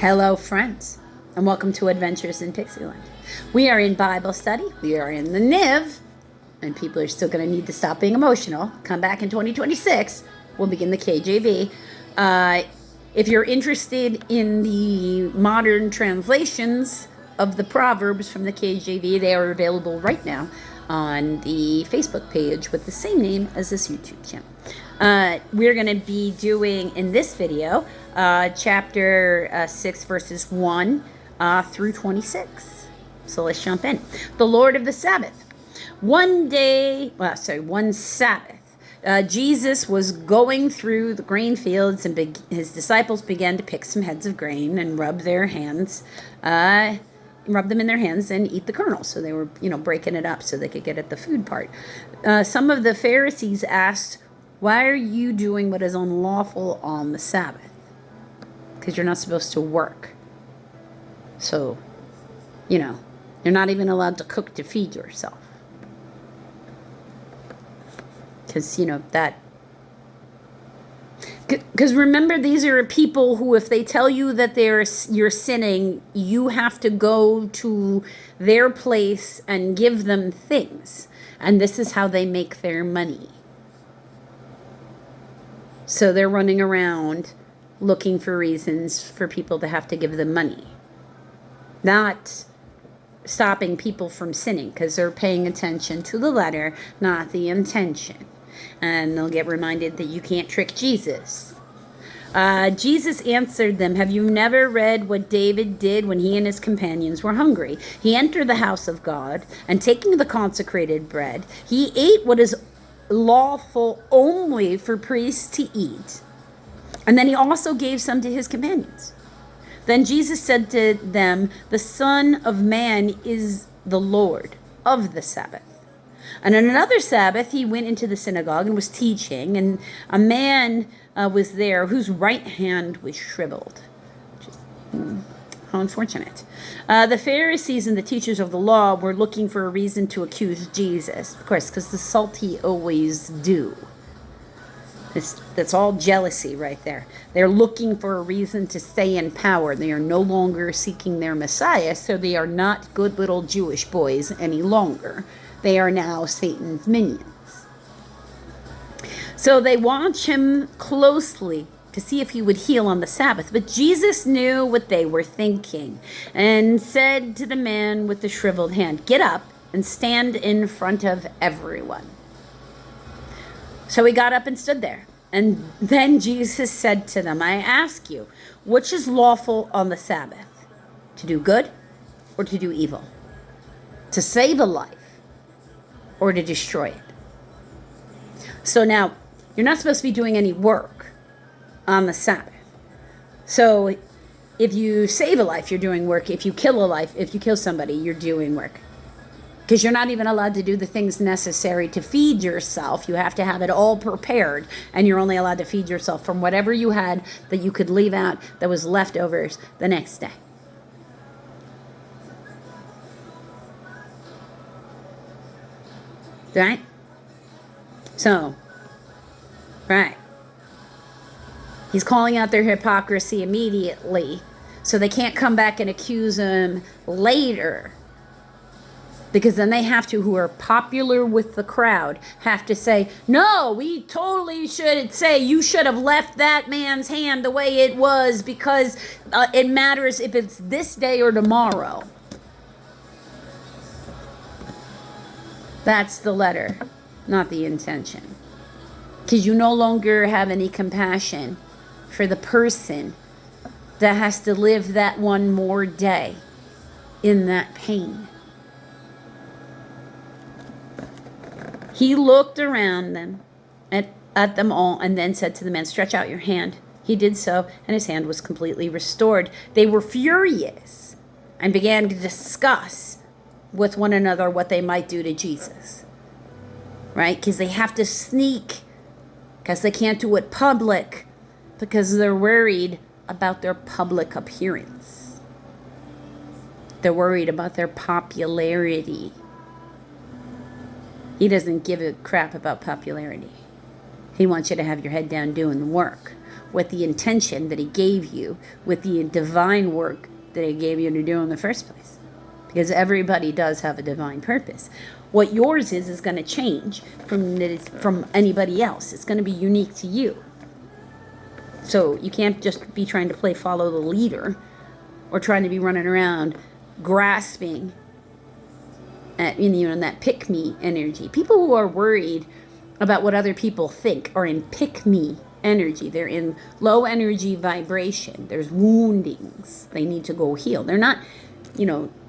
Hello, friends, and welcome to Adventures in Pixieland. We are in Bible study. We are in the NIV, and people are still going to need to stop being emotional. Come back in 2026. We'll begin the KJV. If you're interested in the modern translations of the Proverbs from the KJV, they are available right now on the Facebook page with the same name as this YouTube channel. We're going to be doing in this video chapter 6 verses 1 through 26. So let's jump in. The Lord of the Sabbath. One Sabbath, Jesus was going through the grain fields, and his disciples began to pick some heads of grain and rub them in their hands and eat the kernels. So they were, breaking it up so they could get at the food part. Some of the Pharisees asked, "Why are you doing what is unlawful on the Sabbath?" Because you're not supposed to work. So, you're not even allowed to cook to feed yourself. Because, Because remember, these are people who, if they tell you that you're sinning, you have to go to their place and give them things. And this is how they make their money. So they're running around looking for reasons for people to have to give them money. Not stopping people from sinning, because they're paying attention to the letter, not the intention. And they'll get reminded that you can't trick Jesus. Jesus answered them, "Have you never read what David did when he and his companions were hungry? He entered the house of God, and taking the consecrated bread, he ate what is lawful only for priests to eat. And then he also gave some to his companions. Then Jesus said to them, 'The Son of Man is the Lord of the Sabbath.' And on another Sabbath, he went into the synagogue and was teaching, and a man was there whose right hand was shriveled." Which is, how unfortunate. The Pharisees and the teachers of the law were looking for a reason to accuse Jesus. Of course, because the salty always do. That's all jealousy right there. They're looking for a reason to stay in power. They are no longer seeking their Messiah, so they are not good little Jewish boys any longer. They are now Satan's minions. So they watch him closely to see if he would heal on the Sabbath. But Jesus knew what they were thinking and said to the man with the shriveled hand, "Get up and stand in front of everyone." So he got up and stood there. And then Jesus said to them, "I ask you, which is lawful on the Sabbath? To do good or to do evil? To save a life or to destroy it?" So now, you're not supposed to be doing any work on the Sabbath. So if you save a life, you're doing work. If you kill somebody, you're doing work. Because you're not even allowed to do the things necessary to feed yourself. You have to have it all prepared, and you're only allowed to feed yourself from whatever you had that you could leave out that was leftovers the next day. Right? So, right. He's calling out their hypocrisy immediately, so they can't come back and accuse him later. Because then they have to, who are popular with the crowd, have to say, "No, we totally should say you should have left that man's hand the way it was, because it matters if it's this day or tomorrow." That's the letter, not the intention. Because you no longer have any compassion for the person that has to live that one more day in that pain. He looked around them at them all and then said to the man, "Stretch out your hand." He did so, and his hand was completely restored. They were furious and began to discuss with one another what they might do to Jesus. Right? Because they have to sneak, because they can't do it public, because they're worried about their public appearance. They're worried about their popularity. He doesn't give a crap about popularity. He wants you to have your head down doing the work. with the intention that he gave you, with the divine work that he gave you to do in the first place. Because everybody does have a divine purpose. What yours is going to change from anybody else. It's going to be unique to you. So you can't just be trying to follow the leader, or trying to be running around grasping at, in that pick-me energy. People who are worried about what other people think are in pick-me energy. They're in low energy vibration. There's woundings. They need to go heal. They're not,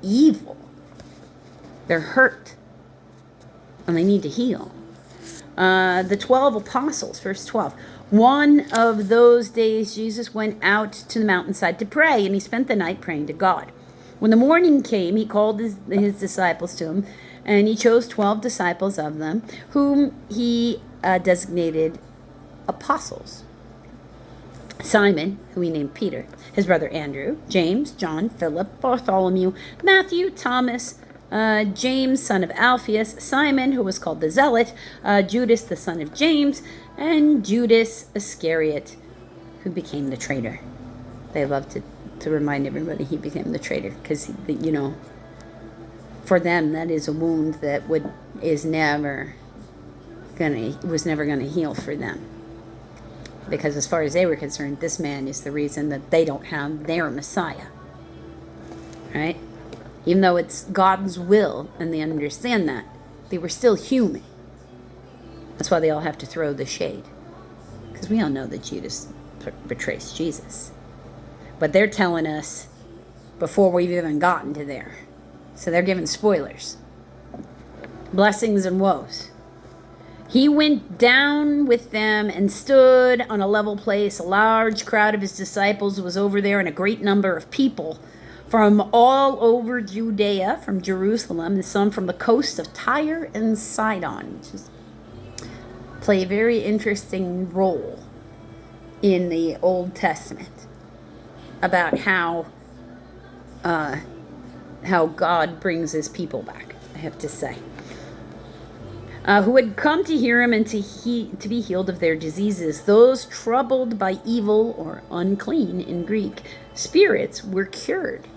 evil. They're hurt. And they need to heal. The 12 apostles, verse 12. One of those days, Jesus went out to the mountainside to pray, and he spent the night praying to God. When the morning came, he called his disciples to him, and he chose 12 disciples of them, whom he designated apostles. Simon, who he named Peter, his brother Andrew, James, John, Philip, Bartholomew, Matthew, Thomas, James, son of Alphaeus, Simon, who was called the Zealot, Judas, the son of James, and Judas Iscariot, who became the traitor. They love to remind everybody he became the traitor, because, for them, that is a wound that was never gonna heal for them. Because as far as they were concerned, this man is the reason that they don't have their Messiah. Right? Even though it's God's will and they understand that, they were still human. That's why they all have to throw the shade. Because we all know that Judas betrays Jesus. But they're telling us before we've even gotten to there. So they're giving spoilers. Blessings and woes. He went down with them and stood on a level place. A large crowd of his disciples was over there, and a great number of people from all over Judea, from Jerusalem, and some from the coast of Tyre and Sidon, which play a very interesting role in the Old Testament about how God brings his people back, I have to say. Who had come to hear him and to be healed of their diseases. Those troubled by evil, or unclean in Greek, spirits were cured.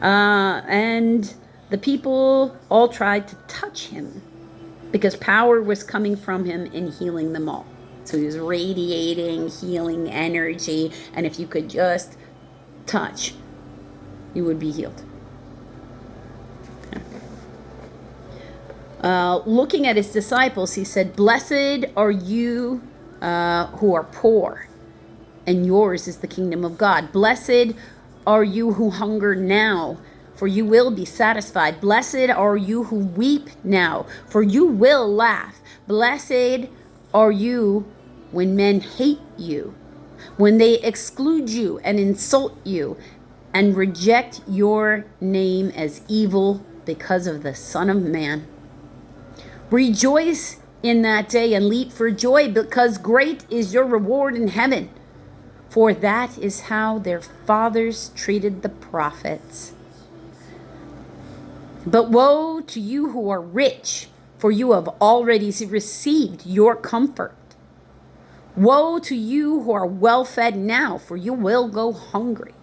And the people all tried to touch him, because power was coming from him and healing them all. So he was radiating healing energy, and if you could just touch, you would be healed. Looking at his disciples, he said, "Blessed are you who are poor, and yours is the kingdom of God. Blessed are you who hunger now, for you will be satisfied. Blessed are you who weep now, for you will laugh. Blessed are you when men hate you, when they exclude you and insult you, and reject your name as evil because of the Son of Man. Rejoice in that day and leap for joy, because great is your reward in heaven. For that is how their fathers treated the prophets. But woe to you who are rich, for you have already received your comfort. Woe to you who are well fed now, for you will go hungry.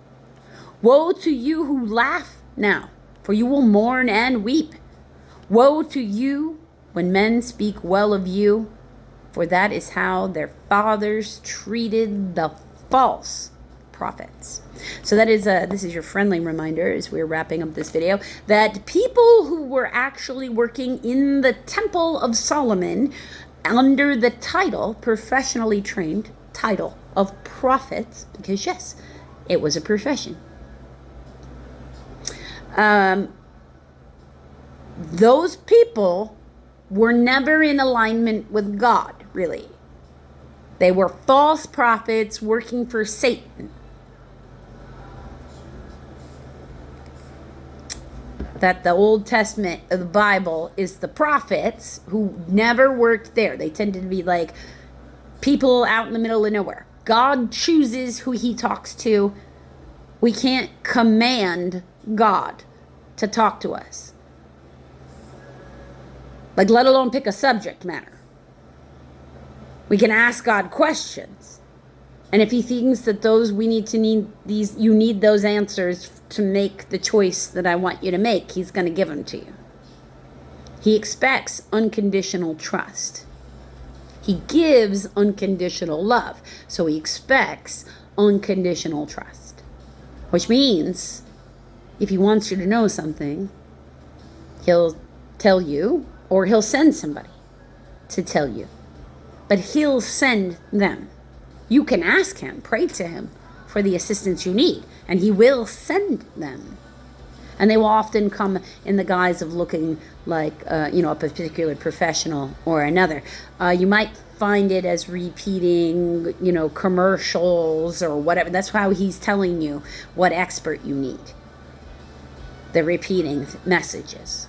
Woe to you who laugh now, for you will mourn and weep. Woe to you when men speak well of you, for that is how their fathers treated the false prophets." So that is this is your friendly reminder, as we're wrapping up this video, that people who were actually working in the Temple of Solomon under the title, professionally trained title of prophets, because yes, it was a profession. Those people were never in alignment with God, really. They were false prophets working for Satan. That the Old Testament of the Bible is the prophets who never worked there. They tended to be like people out in the middle of nowhere. God chooses who he talks to. We can't command God to talk to us. Like, let alone pick a subject matter. We can ask God questions, And if he thinks that you need those answers to make the choice that I want you to make, he's going to give them to you. He expects unconditional trust. He gives unconditional love. So he expects unconditional trust. Which means if he wants you to know something, he'll tell you, or he'll send somebody to tell you. But he'll send them. You can ask him, pray to him for the assistance you need, and he will send them. And they will often come in the guise of looking like, a particular professional or another. You might find it as repeating, commercials or whatever. That's how he's telling you what expert you need. The repeating messages.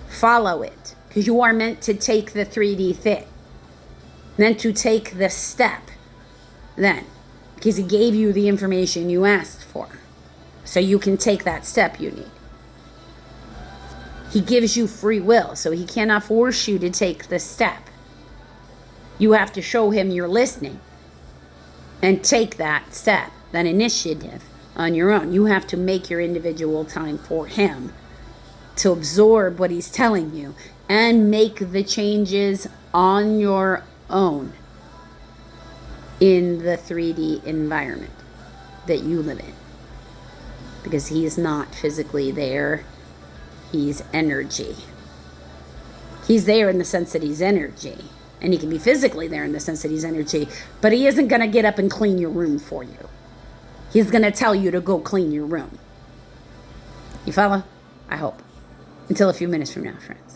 Follow it, because you are meant to take the 3D thing. Meant to take the step then, because he gave you the information you asked for. So you can take that step you need. He gives you free will, so he cannot force you to take the step. You have to show him you're listening and take that step, that initiative on your own. You have to make your individual time for him to absorb what he's telling you and make the changes on your own in the 3D environment that you live in. Because he is not physically there. He's energy. He's there in the sense that he's energy. And he can be physically there in the sense that he's energy. But he isn't going to get up and clean your room for you. He's going to tell you to go clean your room. You follow? I hope. Until a few minutes from now, friends.